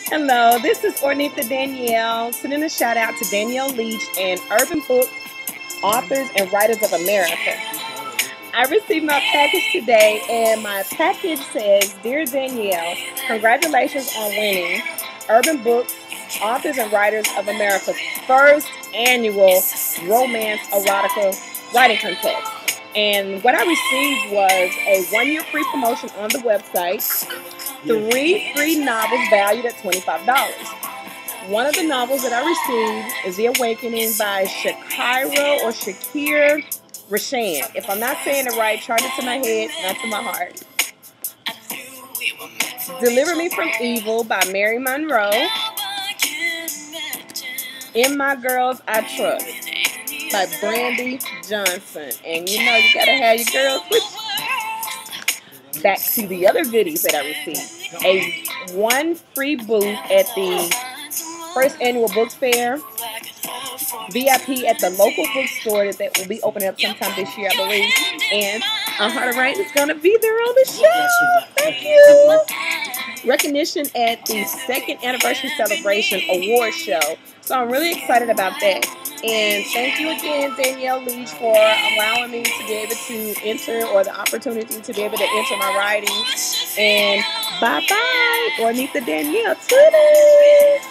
Hello, this is Ornitha Danielle, sending a shout out to Danielle Leach and Urban Book Authors and Writers of America. I received my package today, and my package says, Dear Danielle, congratulations on winning Urban Books Authors and Writers of America's first annual romance erotica writing contest. And what I received was a 1 year free promotion on the website, 3 free novels valued at $25. One of the novels that I received is The Awakening by Shakira or Shakir Rashan. If I'm not saying it right, charge it to my head, not to my heart. Deliver Me from Evil by Mary Monroe. In My Girls I Trust by Brandy Johnson. And you know you gotta have your girls with you. Back to the other goodies that I received. One free booth at the first annual book fair. VIP at the local bookstore that will be opening up sometime this year, I believe. And Heart of Rain is going to be there on the show. Thank you. Recognition at the second anniversary celebration award show. So I'm really excited about that. And thank you again, Danielle Leach, for allowing me to be able to enter, or the opportunity to be able to enter my writing. And bye-bye, Ornitha Danielle. Toodles.